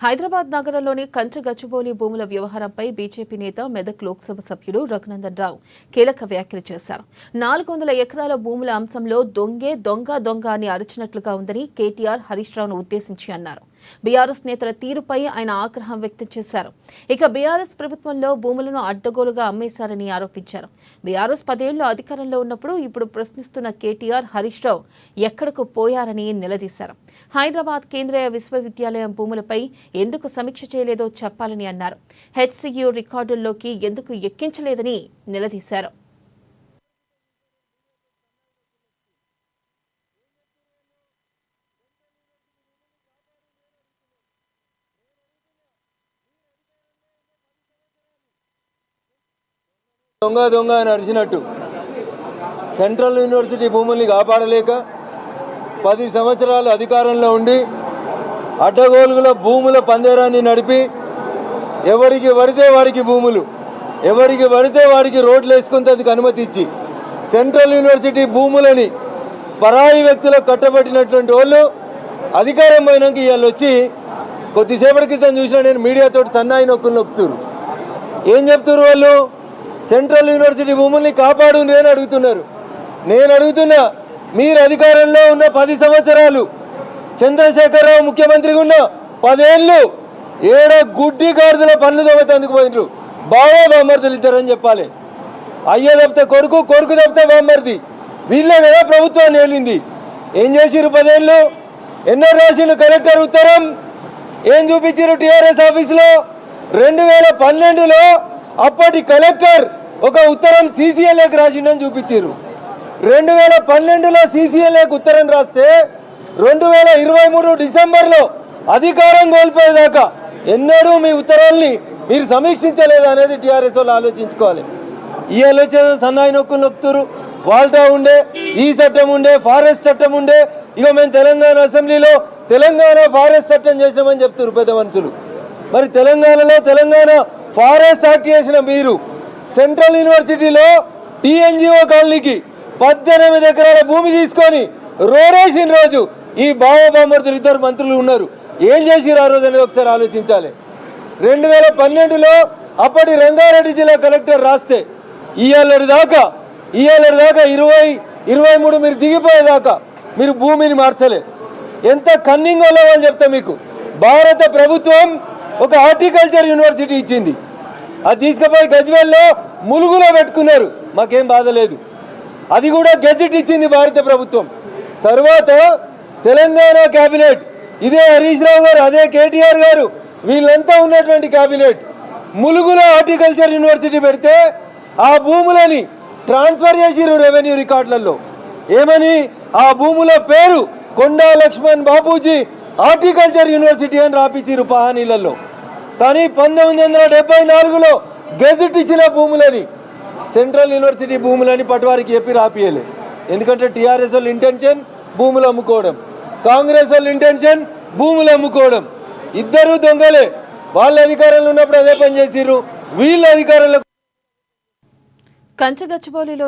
హైదరాబాద్ నగరంలోని కంచగచ్చిబౌలి భూముల వ్యవహారంపై బీజేపీ నేత మెదక్ లోక్సభ సభ్యుడు రఘునందన్ రావు కీలక వ్యాఖ్యలు చేశారు. 400 ఎకరాల భూముల అంశంలో దొంగ అని అరిచినట్లుగా ఉందని కేటీఆర్ హరీష్ రావును ఉద్దేశించి అన్నారు. బీఆర్ఎస్ నేతల తీరుపై ఆయన ఆగ్రహం వ్యక్తం చేశారు. ఇక బీఆర్ఎస్ ప్రభుత్వంలో భూములను అడ్డగోలుగా అమ్మేశారని ఆరోపించారు. బీఆర్ఎస్ 10 ఏళ్లు అధికారంలో ఉన్నప్పుడు ఇప్పుడు ప్రశ్నిస్తున్న కేటీఆర్ హరీష్ రావు ఎక్కడకు పోయారని నిలదీశారు. హైదరాబాద్ కేంద్రీయ విశ్వవిద్యాలయం భూములపై ఎందుకు సమీక్ష చేయలేదో చెప్పాలని అన్నారు. హెచ్సియు రికార్డుల్లోకి ఎందుకు ఎక్కించలేదని నిలదీశారు. దొంగ అని అరిచినట్టు సెంట్రల్ యూనివర్సిటీ భూముల్ని కాపాడలేక 10 సంవత్సరాలు అధికారంలో ఉండి అడ్డగోలుగుల భూముల పందేరాన్ని నడిపి ఎవరికి పడితే వాడికి భూములు, ఎవరికి పడితే వాడికి రోడ్లు వేసుకునేందుకు అనుమతి ఇచ్చి సెంట్రల్ యూనివర్సిటీ భూములని పరాయి వ్యక్తులకు కట్టబెట్టినటువంటి వాళ్ళు అధికారం పోయినాక ఇవాళ వచ్చి కొద్దిసేపటి క్రితం చూసినా నేను మీడియాతో సన్నాయి నొక్కుతున్నారు. ఏం చెప్తున్నారు వాళ్ళు? సెంట్రల్ యూనివర్సిటీ భూముల్ని కాపాడు అని అడుగుతున్నారు. నేను అడుగుతున్నా, మీరు అధికారంలో ఉన్న 10 సంవత్సరాలు, చంద్రశేఖరరావు ముఖ్యమంత్రిగా ఉన్న 10 ఏళ్ళు గుడ్డి గాడిదల పనులు తవ్వుతందుకు పోయినరు. బామర్దులు ఇద్దరని చెప్పాలి. అయ్య తప్పితే కొడుకు, కొడుకు తప్పితే బామర్ది. వీళ్ళే కదా ప్రభుత్వాన్ని వెళ్ళింది. ఏం చేసిరు 10 ఏళ్ళు? ఎన్నో రాశులు కలెక్టర్ ఉత్తరం ఏం చూపించారు టీఆర్ఎస్ ఆఫీసులో? 2012లో అప్పటి కలెక్టర్ ఒక ఉత్తరం సీసీఎల్ఏకి రాసిండని చూపించారు. 2012లో సీసీఎల్ఏకి ఉత్తరం రాస్తే 2023 డిసెంబర్లో అధికారం కోల్పోయేదాకా ఎన్నడూ మీ ఉత్తరాల్ని మీరు సమీక్షించలేదు అనేది టీఆర్ఎస్ వాళ్ళు ఆలోచించుకోవాలి. ఈ ఆలోచన సన్నాయి నొక్కుతారు. వాల్టా ఉండే, ఈ చట్టం ఉండే, ఫారెస్ట్ చట్టం ఉండే, ఇక మేము తెలంగాణ అసెంబ్లీలో తెలంగాణ ఫారెస్ట్ చట్టం చేసినామని చెప్తారు పెద్ద మనుషులు. మరి తెలంగాణలో తెలంగాణ ఫారెస్ట్ యాక్ట్ చేసిన మీరు సెంట్రల్ యూనివర్సిటీలో టీఎన్జిఓ కాలనీకి 18 ఎకరాల భూమి తీసుకొని రోడేసిన రోజు ఈ బామర్దులు ఇద్దరు మంత్రులు ఉన్నారు. ఏం చేసిరు ఆ రోజు అనేది ఒకసారి ఆలోచించాలి. 2012లో అప్పటి రంగారెడ్డి జిల్లా కలెక్టర్ రాస్తే ఇవాళ దాకా 2023 మీరు దిగిపోయేదాకా మీరు భూమిని మార్చలే. ఎంత కన్నింగ్ వల్ల వాళ్ళు చెప్తా మీకు. భారత ప్రభుత్వం ఒక హార్టికల్చర్ యూనివర్సిటీ ఇచ్చింది. అది తీసుకుపోయి గజ్వేల్లో ములుగులో పెట్టుకున్నారు. మాకేం బాధ లేదు. అది కూడా గెజెట్ ఇచ్చింది భారత ప్రభుత్వం. తర్వాత తెలంగాణ క్యాబినెట్, ఇదే హరీష్ రావు గారు, అదే కేటీఆర్ గారు, వీళ్ళంతా ఉన్నటువంటి క్యాబినెట్ ములుగులో హార్టికల్చర్ యూనివర్సిటీ పెడితే ఆ భూములని ట్రాన్స్ఫర్ చేసిరు రెవెన్యూ రికార్డులలో. ఏమని? ఆ భూముల పేరు కొండా లక్ష్మణ్ బాపూజీ హార్టికల్చర్ యూనివర్సిటీ అని రాపించిరు పహానీలలో. కానీ 1974లో గెజెట్ ఇచ్చిన భూములని సెంట్రల్ యూనివర్సిటీ భూములని పటవారికి చెప్పి రాపియలే. ఎందుకంటే టీఆర్ఎస్ వాళ్ళ ఇంటెన్షన్ భూములు అమ్ముకోవడం, కాంగ్రెస్ వాళ్ళ ఇంటెన్షన్ భూములు అమ్ముకోవడం. ఇద్దరు దొంగలే. వాళ్ళ అధికారంలో ఉన్నప్పుడు అదే పని చేసిరు, వీళ్ళ అధికారంలో. కంచగచ్చిబౌలిలో